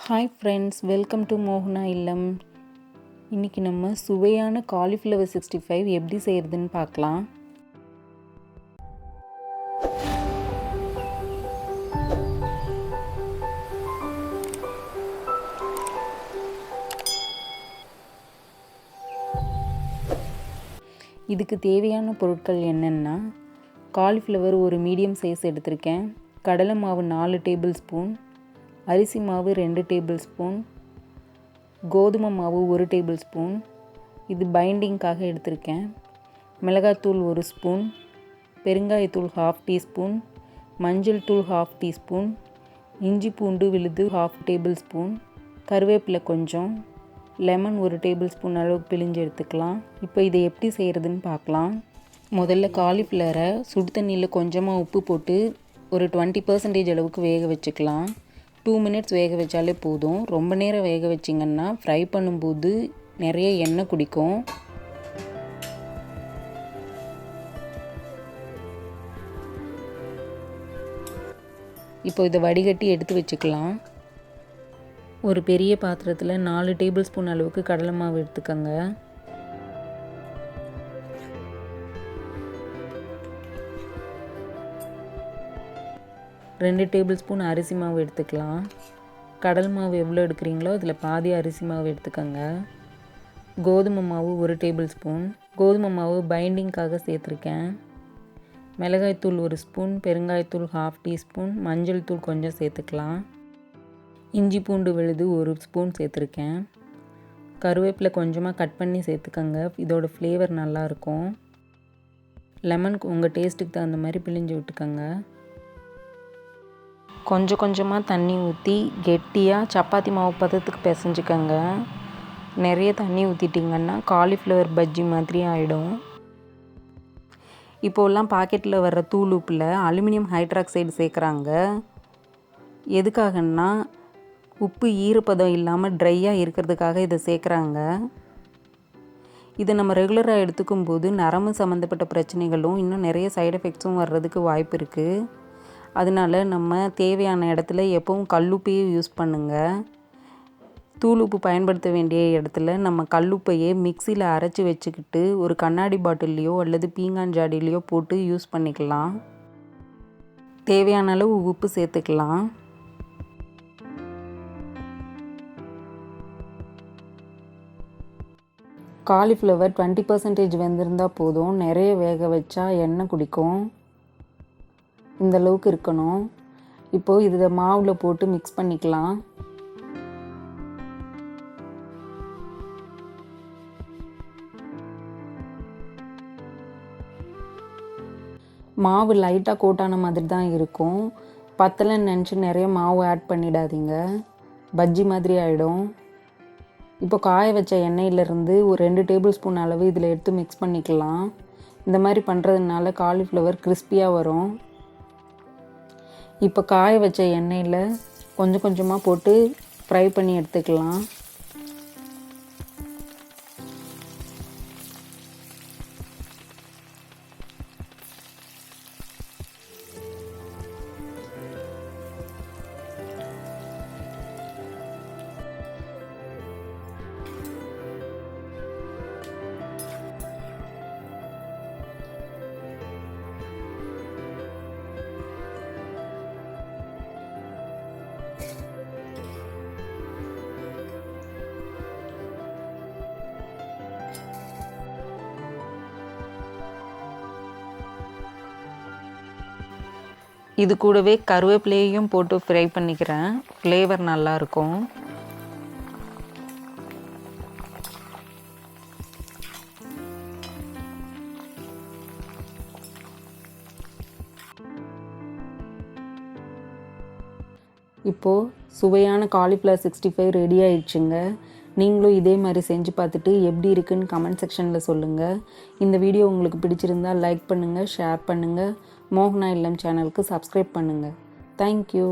Hi friends, welcome to மோகனா இல்லம். இன்றைக்கி நம்ம சுவையான காலிஃப்ளவர் 65 எப்படி செய்கிறதுன்னு பார்க்கலாம். இதுக்கு தேவையான பொருட்கள் என்னென்னா, காலிஃப்ளவர் ஒரு மீடியம் சைஸ் எடுத்திருக்கேன், கடலை மாவு 4 டேபிள் ஸ்பூன், அரிசி மாவு 2 டேபிள் ஸ்பூன், கோதுமை மாவு 1 டேபிள் ஸ்பூன், இது பைண்டிங்காக எடுத்திருக்கேன், மிளகாத்தூள் 1 ஸ்பூன், பெருங்காயத்தூள் 1/2 டீஸ்பூன், மஞ்சள் தூள் 1/2 டீஸ்பூன், இஞ்சி பூண்டு விழுது 1/2 டேபிள் ஸ்பூன், கருவேப்பிலை கொஞ்சம், லெமன் 1 டேபிள் ஸ்பூன் அளவுக்கு பிழிஞ்சு எடுத்துக்கலாம். இப்போ இதை எப்படி செய்கிறதுன்னு பார்க்கலாம். முதல்ல காலிஃப்ளவரை சுடு தண்ணியில் கொஞ்சமாக உப்பு போட்டு ஒரு 20% அளவுக்கு வேக வச்சுக்கலாம். 2 மினிட்ஸ் வேக வச்சாலே போதும். ரொம்ப நேரம் வேக வச்சிங்கன்னா ஃப்ரை பண்ணும்போது நிறைய எண்ணெய் குடிக்கும். இப்போ இதை வடிகட்டி எடுத்து வச்சுக்கலாம். ஒரு பெரிய பாத்திரத்தில் 4 டேபிள் ஸ்பூன் அளவுக்கு கடலை மாவு எடுத்துக்கோங்க. ரெண்டு டேபிள் ஸ்பூன் அரிசி மாவு எடுத்துக்கலாம். கடல் மாவு எவ்வளோ எடுக்கிறீங்களோ அதில் பாதி அரிசி மாவு எடுத்துக்கோங்க. கோதுமை மாவு 1 டேபிள் ஸ்பூன், கோதுமை மாவு பைண்டிங்காக சேர்த்துருக்கேன். மிளகாய்த்தூள் 1 ஸ்பூன், பெருங்காயத்தூள் 1/2 டீஸ்பூன், மஞ்சள் தூள் கொஞ்சம் சேர்த்துக்கலாம். இஞ்சி பூண்டு விழுது 1 ஸ்பூன் சேர்த்துருக்கேன். கருவேப்பிலை கொஞ்சமாக கட் பண்ணி சேர்த்துக்கோங்க, இதோட ஃப்ளேவர் நல்லாயிருக்கும். லெமன் உங்கள் டேஸ்ட்டுக்கு தகுந்த மாதிரி பிழிஞ்சு விட்டுக்கோங்க. கொஞ்சம் கொஞ்சமாக தண்ணி ஊற்றி கெட்டியாக சப்பாத்தி மாவு பதத்துக்கு பிசைஞ்சுக்கோங்க. நிறைய தண்ணி ஊற்றிட்டிங்கன்னா காலிஃப்ளவர் பஜ்ஜி மாதிரி ஆகிடும். இப்போல்லாம் பாக்கெட்டில் வர்ற தூள் உப்பில் அலுமினியம் ஹைட்ராக்சைடு சேர்க்குறாங்க. எதுக்காகன்னா உப்பு ஈரப்பதம் இல்லாமல் ட்ரையாக இருக்கிறதுக்காக இதை சேர்க்குறாங்க. இதை நம்ம ரெகுலராக எடுத்துக்கும் போது நரம்பு சம்மந்தப்பட்ட பிரச்சனைகளும் இன்னும் நிறைய சைடு எஃபெக்ட்ஸும் வர்றதுக்கு வாய்ப்பு இருக்குது. அதனால் நம்ம தேவையான இடத்துல எப்பவும் கல்லுப்பையே யூஸ் பண்ணுங்கள். தூள் உப்பு பயன்படுத்த வேண்டிய இடத்துல நம்ம கல்லுப்பையே மிக்சியில் அரைச்சி வச்சுக்கிட்டு ஒரு கண்ணாடி பாட்டில்லையோ அல்லது பீங்கான் ஜாடிலையோ போட்டு யூஸ் பண்ணிக்கலாம். தேவையான அளவு உப்பு சேர்த்துக்கலாம். காலிஃப்ளவர் 20% வெந்திருந்தால் போதும். நிறைய வேக வச்சா எண்ணெய் குடிக்கும். இந்த அளவுக்கு இருக்கணும். இப்போது இதை மாவில் போட்டு மிக்ஸ் பண்ணிக்கலாம். மாவு லைட்டாக கோட்டான மாதிரி தான் இருக்கும். பத்தலைன்னு நினச்சி நிறைய மாவு ஆட் பண்ணிடாதீங்க, பஜ்ஜி மாதிரி ஆகிடும். இப்போ காய வச்ச எண்ணெயிலேருந்து ஒரு 2 டேபிள் ஸ்பூன் அளவு இதில் எடுத்து மிக்ஸ் பண்ணிக்கலாம். இந்த மாதிரி பண்ணுறதுனால காலிஃப்ளவர் கிறிஸ்பியாக வரும். இப்போ காய வச்ச எண்ணெயில் கொஞ்சம் கொஞ்சமாக போட்டு ஃப்ரை பண்ணி எடுத்துக்கலாம். இது கூடவே கருவேப்பிலையும் போட்டு ஃப்ரை பண்ணிக்கிறேன், ஃப்ளேவர் நல்லாயிருக்கும். இப்போது சுவையான காலிஃப்ளவர் 65 ரெடி ஆயிடுச்சுங்க. நீங்களும் இதே மாதிரி செஞ்சு பார்த்துட்டு எப்படி இருக்குன்னு கமெண்ட் செக்ஷனில் சொல்லுங்கள். இந்த வீடியோ உங்களுக்கு பிடிச்சிருந்தால் லைக் பண்ணுங்கள், ஷேர் பண்ணுங்கள். மோகனா இல்லம் சேனலுக்கு சப்ஸ்கிரைப் பண்ணுங்கள். தேங்க்யூ.